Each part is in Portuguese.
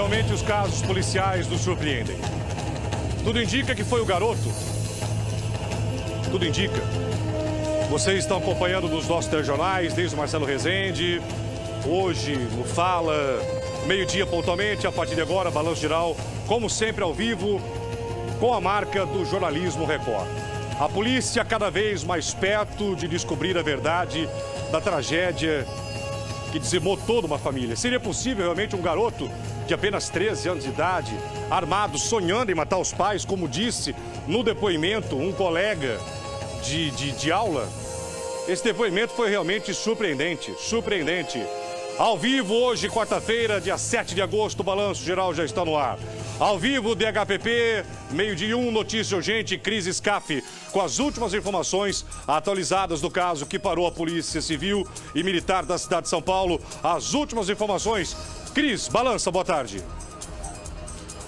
realmente os casos policiais nos surpreendem. Tudo indica que foi o garoto. Tudo indica. Vocês estão acompanhando nos nossos telejornais, desde o Marcelo Rezende, hoje no Fala, meio-dia pontualmente, a partir de agora, Balanço Geral, como sempre ao vivo, com a marca do jornalismo Record. A polícia cada vez mais perto de descobrir a verdade da tragédia que dizimou toda uma família. Seria possível realmente um garoto de apenas 13 anos de idade, armado, sonhando em matar os pais, como disse no depoimento um colega de aula? Esse depoimento foi realmente surpreendente, surpreendente. Ao vivo hoje, quarta-feira, dia 7 de agosto, o Balanço Geral já está no ar. Ao vivo, DHPP, meio-dia 1, notícia urgente, Cris Scaffi, com as últimas informações atualizadas do caso que parou a Polícia Civil e Militar da cidade de São Paulo. As últimas informações. Cris, balança, boa tarde.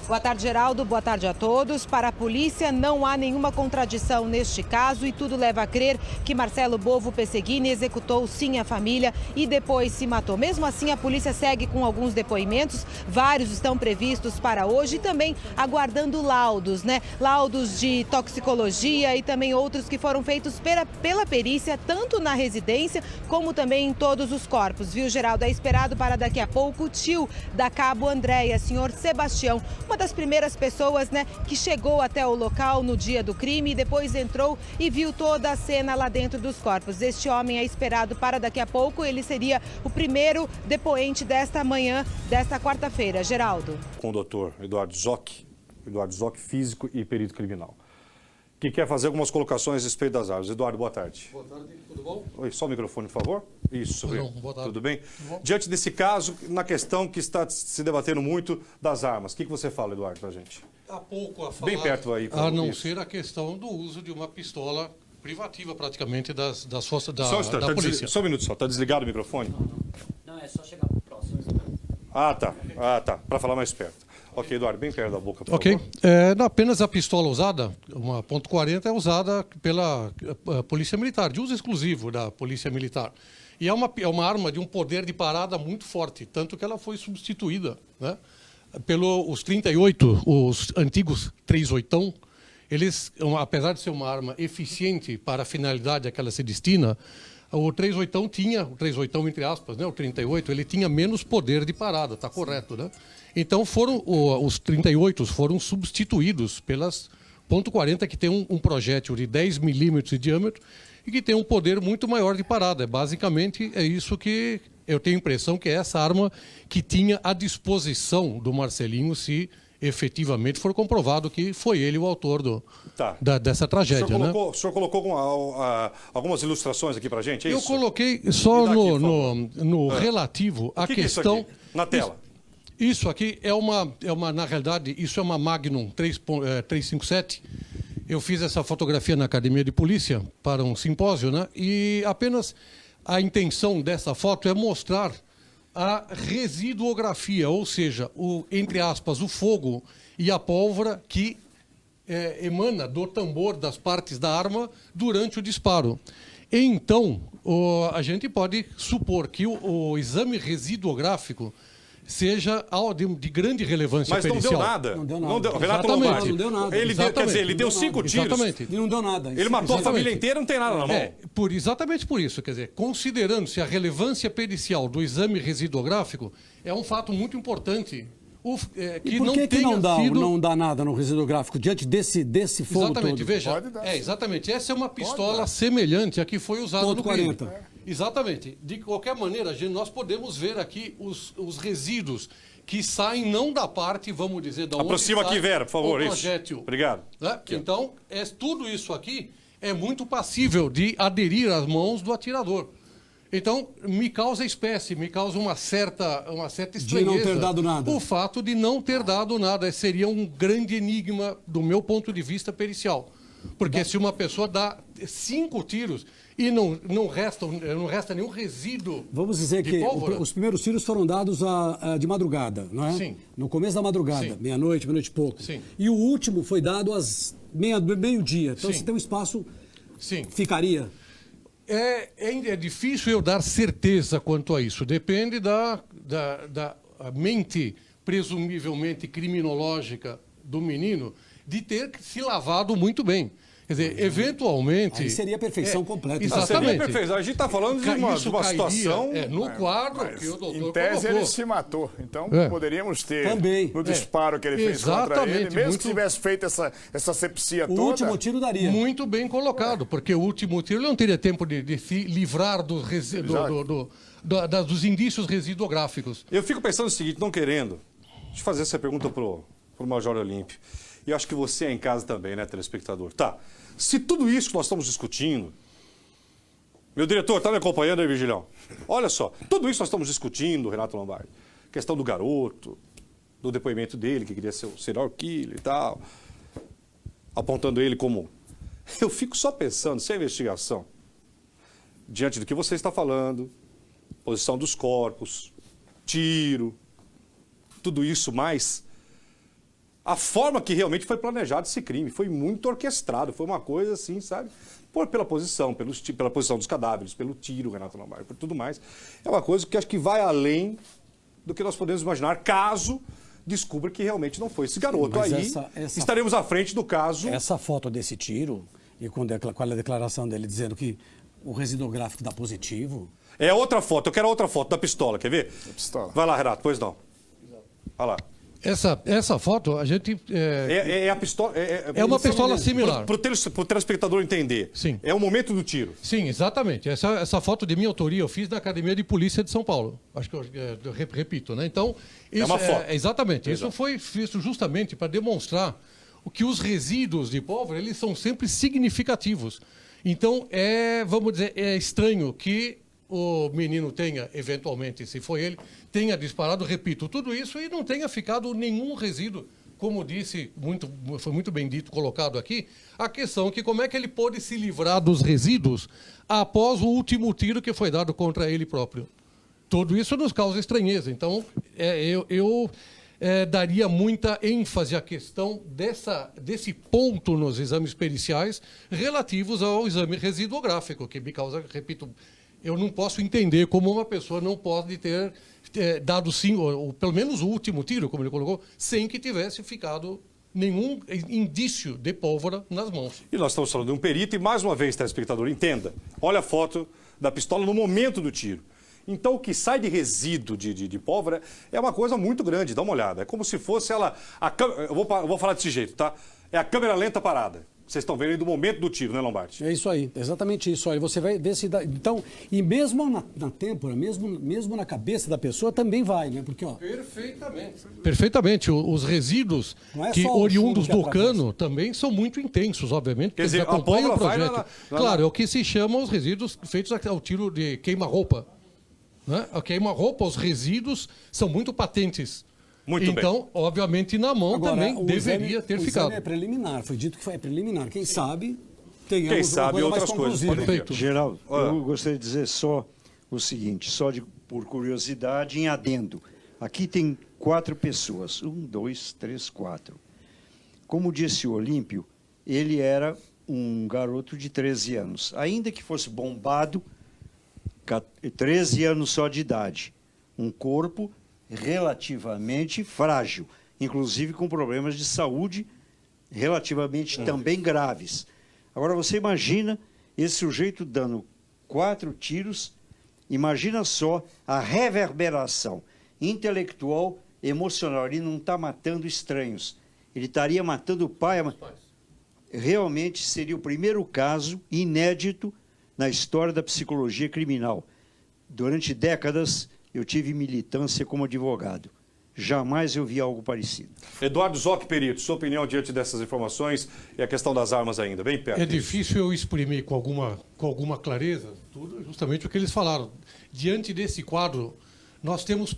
Boa tarde, Geraldo. Boa tarde a todos. Para a polícia, não há nenhuma contradição neste caso e tudo leva a crer que Marcelo Bovo Pesseguini executou sim a família e depois se matou. Mesmo assim, a polícia segue com alguns depoimentos. Vários estão previstos para hoje e também aguardando laudos, né? Laudos de toxicologia e também outros que foram feitos pela perícia, tanto na residência como também em todos os corpos. Viu, Geraldo? É esperado para daqui a pouco o tio da Cabo Andréia, senhor Sebastião, uma das primeiras pessoas, né, que chegou até o local no dia do crime e depois entrou e viu toda a cena lá dentro dos corpos. Este homem é esperado para daqui a pouco, ele seria o primeiro depoente desta manhã, desta quarta-feira. Geraldo. Com o doutor Eduardo Zoc, físico e perito criminal, que quer fazer algumas colocações a respeito das armas. Eduardo, boa tarde. Boa tarde, tudo bom? Oi, só o microfone, por favor. Isso, boa tarde. Tudo bem? Tudo bom? Diante desse caso, na questão que está se debatendo muito das armas, o que você fala, Eduardo, pra gente? Há pouco a falar, bem perto aí. a não ser a questão do uso de uma pistola privativa, praticamente, das forças da polícia. Só um minuto só, está desligado o microfone? Não, é só chegar próximo. Ah, tá, para falar mais perto. Ok, Eduardo, bem perto da boca, por Ok. favor. Apenas a pistola usada, uma .40, é usada pela Polícia Militar, de uso exclusivo da Polícia Militar. E é uma arma de um poder de parada muito forte, tanto que ela foi substituída, né, pelos 38, os antigos 38. Eles, apesar de ser uma arma eficiente para a finalidade a que ela se destina, o 38 tinha, o 38 entre aspas, né, o 38, ele tinha menos poder de parada, está correto, né? Então os 38 foram substituídos pelas .40, que tem um projétil de 10 milímetros de diâmetro e que tem um poder muito maior de parada. Basicamente é isso que eu tenho a impressão que é essa arma que tinha à disposição do Marcelinho, se efetivamente for comprovado que foi ele o autor dessa tragédia. O senhor colocou algumas ilustrações aqui para a gente, é isso? Eu coloquei só no relativo à questão... É isso aqui? Na tela. Isso aqui é uma, na realidade, isso é uma Magnum 357. Eu fiz essa fotografia na Academia de Polícia para um simpósio, né? E apenas a intenção dessa foto é mostrar a residuografia, ou seja, entre aspas, o fogo e a pólvora que emana do tambor das partes da arma durante o disparo. Então, a gente pode supor que o exame residuográfico seja de grande relevância pericial. Mas não deu nada. Renato Lombardi. Não deu nada. Quer dizer, ele deu 5 tiros. Exatamente. E não deu nada. Ele matou a família inteira, não tem nada na mão. Exatamente por isso. Quer dizer, considerando-se a relevância pericial do exame residuográfico, é um fato muito importante. E por que não dá nada no residuográfico diante desse fogo exatamente, todo? Veja, exatamente. Essa é uma pistola semelhante à que foi usada no crime. 40. Exatamente. De qualquer maneira, nós podemos ver aqui os resíduos que saem não da parte, vamos dizer, da onde aproxima aqui, Vera, por favor. o projétil. Isso. Obrigado. Né? Então, tudo isso aqui é muito passível de aderir às mãos do atirador. Então, me causa espécie, me causa uma certa estranheza. De não ter dado nada. O fato de não ter dado nada seria um grande enigma do meu ponto de vista pericial. Porque se uma pessoa dá 5 tiros e não resta nenhum resíduo. Vamos dizer que os primeiros tiros foram dados de madrugada, não é? Sim. No começo da madrugada, meia-noite e pouco. Sim. E o último foi dado às meio-dia. Então, se tem um espaço, ficaria. É difícil eu dar certeza quanto a isso. Depende da mente presumivelmente criminológica do menino, de ter se lavado muito bem. Quer dizer, eventualmente... Aí seria a perfeição completa. Exatamente. Seria perfeição. A gente está falando de uma situação... no quadro que o doutor Em tese, colocou. ele se matou. Então, poderíamos ter, Também. no disparo que ele fez contra ele, mesmo que tivesse feito essa sepsia toda... O último tiro daria. Muito bem colocado, porque o último tiro ele não teria tempo de se livrar dos indícios residuográficos. Eu fico pensando o seguinte, não querendo... Deixa eu fazer essa pergunta pro Major Olímpio. E acho que você é em casa também, né, telespectador? Tá. Se tudo isso que nós estamos discutindo... Meu diretor, está me acompanhando aí, Vigilhão? Olha só, tudo isso nós estamos discutindo, Renato Lombardi. Questão do garoto, do depoimento dele, que queria ser o serial killer e tal. Apontando ele como... Eu fico só pensando, se a investigação, diante do que você está falando, posição dos corpos, tiro, tudo isso mais... A forma que realmente foi planejado esse crime foi muito orquestrado, foi uma coisa assim, sabe? Pela posição, pela posição dos cadáveres, pelo tiro, Renato Lombardi, por tudo mais. É uma coisa que acho que vai além do que nós podemos imaginar, caso descubra que realmente não foi esse garoto. Mas aí estaremos à frente do caso. Essa foto desse tiro, e com a declaração dele dizendo que o residuográfico dá positivo... É outra foto, eu quero outra foto da pistola, quer ver? Da pistola. Vai lá, Renato, pois não. Vai lá. Essa foto, a gente... É a pistola... É uma pistola similar. Para o telespectador entender. Sim. É o momento do tiro. Sim, exatamente. Essa foto de minha autoria eu fiz na Academia de Polícia de São Paulo. Acho que eu repito, né? Então, isso, é uma foto. Exatamente. Exato. Isso foi feito justamente para demonstrar que os resíduos de pólvora, eles são sempre significativos. Então, vamos dizer, é estranho que o menino tenha, eventualmente, se foi ele, tenha disparado, repito, tudo isso e não tenha ficado nenhum resíduo, como disse, foi muito bem dito, colocado aqui, a questão é que como é que ele pôde se livrar dos resíduos após o último tiro que foi dado contra ele próprio. Tudo isso nos causa estranheza. Então, eu daria muita ênfase à questão desse ponto nos exames periciais relativos ao exame residuográfico, que me causa, repito, eu não posso entender como uma pessoa não pode ter dado sim, ou pelo menos o último tiro, como ele colocou, sem que tivesse ficado nenhum indício de pólvora nas mãos. E nós estamos falando de um perito e, mais uma vez, telespectador, entenda. Olha a foto da pistola no momento do tiro. Então, o que sai de resíduo de pólvora é uma coisa muito grande, dá uma olhada. É como se fosse ela... Eu vou falar desse jeito, tá? É a câmera lenta parada. Vocês estão vendo aí do momento do tiro, né, Lombardi? É isso aí, exatamente isso aí. Você vai ver se dá... Então, e mesmo na têmpora, mesmo na cabeça da pessoa, também vai, né? Porque, ó... Perfeitamente. Perfeitamente. Os resíduos oriundos do cano também são muito intensos, obviamente, porque eles acompanham o projeto. Claro, é o que se chama os resíduos feitos ao tiro de queima-roupa. Né? A queima-roupa, os resíduos são muito patentes. Muito então, bem. obviamente, na mão agora, também deveria ter ficado. O exame é preliminar, foi dito que foi preliminar. Quem sabe, tenhamos Quem sabe outras coisas. Perfeito. Geraldo, eu gostaria de dizer só o seguinte, por curiosidade, em adendo. Aqui tem 4 pessoas, 1, 2, 3, 4. Como disse o Olímpio, ele era um garoto de 13 anos. Ainda que fosse bombado, 13 anos só de idade. Um corpo relativamente frágil, inclusive com problemas de saúde relativamente também graves. Agora, você imagina esse sujeito dando 4 tiros, imagina só a reverberação intelectual, emocional. Ele não está matando estranhos, ele estaria matando o pai. Realmente seria o primeiro caso inédito na história da psicologia criminal. Durante décadas, eu tive militância como advogado. Jamais eu vi algo parecido. Eduardo Zoc, perito, sua opinião diante dessas informações e a questão das armas ainda, bem perto. É difícil eu exprimir com alguma clareza tudo, justamente o que eles falaram. Diante desse quadro, nós temos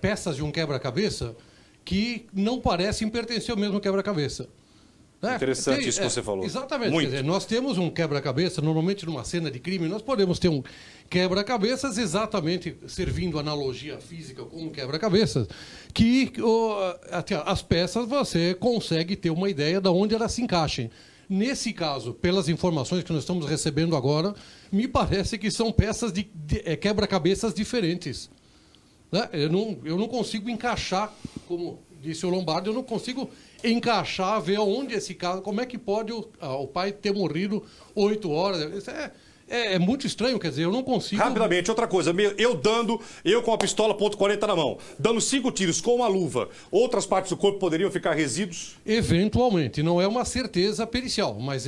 peças de um quebra-cabeça que não parecem pertencer ao mesmo quebra-cabeça. Interessante isso que você falou. Exatamente. Quer dizer, nós temos um quebra-cabeça, normalmente numa cena de crime, nós podemos ter um quebra-cabeças exatamente servindo analogia física com um quebra-cabeças, que as peças você consegue ter uma ideia de onde elas se encaixem. Nesse caso, pelas informações que nós estamos recebendo agora, me parece que são peças de quebra-cabeças diferentes. Né? Eu não consigo encaixar, como disse o Lombardi, eu não consigo encaixar, ver onde esse caso, como é que pode o pai ter morrido 8 horas. Isso é muito estranho, quer dizer, eu não consigo... Rapidamente, outra coisa, eu com a pistola .40 na mão, dando 5 tiros com uma luva, outras partes do corpo poderiam ficar resíduos? Eventualmente, não é uma certeza pericial, mas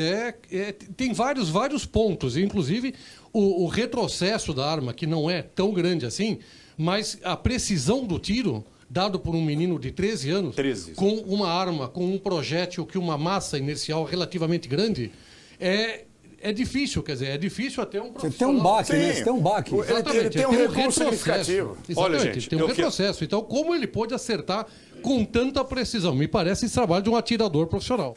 tem vários pontos, inclusive o retrocesso da arma, que não é tão grande assim, mas a precisão do tiro, dado por um menino de 13 anos, com uma arma, com um projétil, que uma massa inercial relativamente grande, é difícil, quer dizer, é difícil até um profissional... Você tem um baque, né? Você tem um baque. Ele tem um recurso significativo. Exatamente, Olha, gente, tem um retrocesso. Então, como ele pode acertar com tanta precisão? Me parece esse trabalho de um atirador profissional.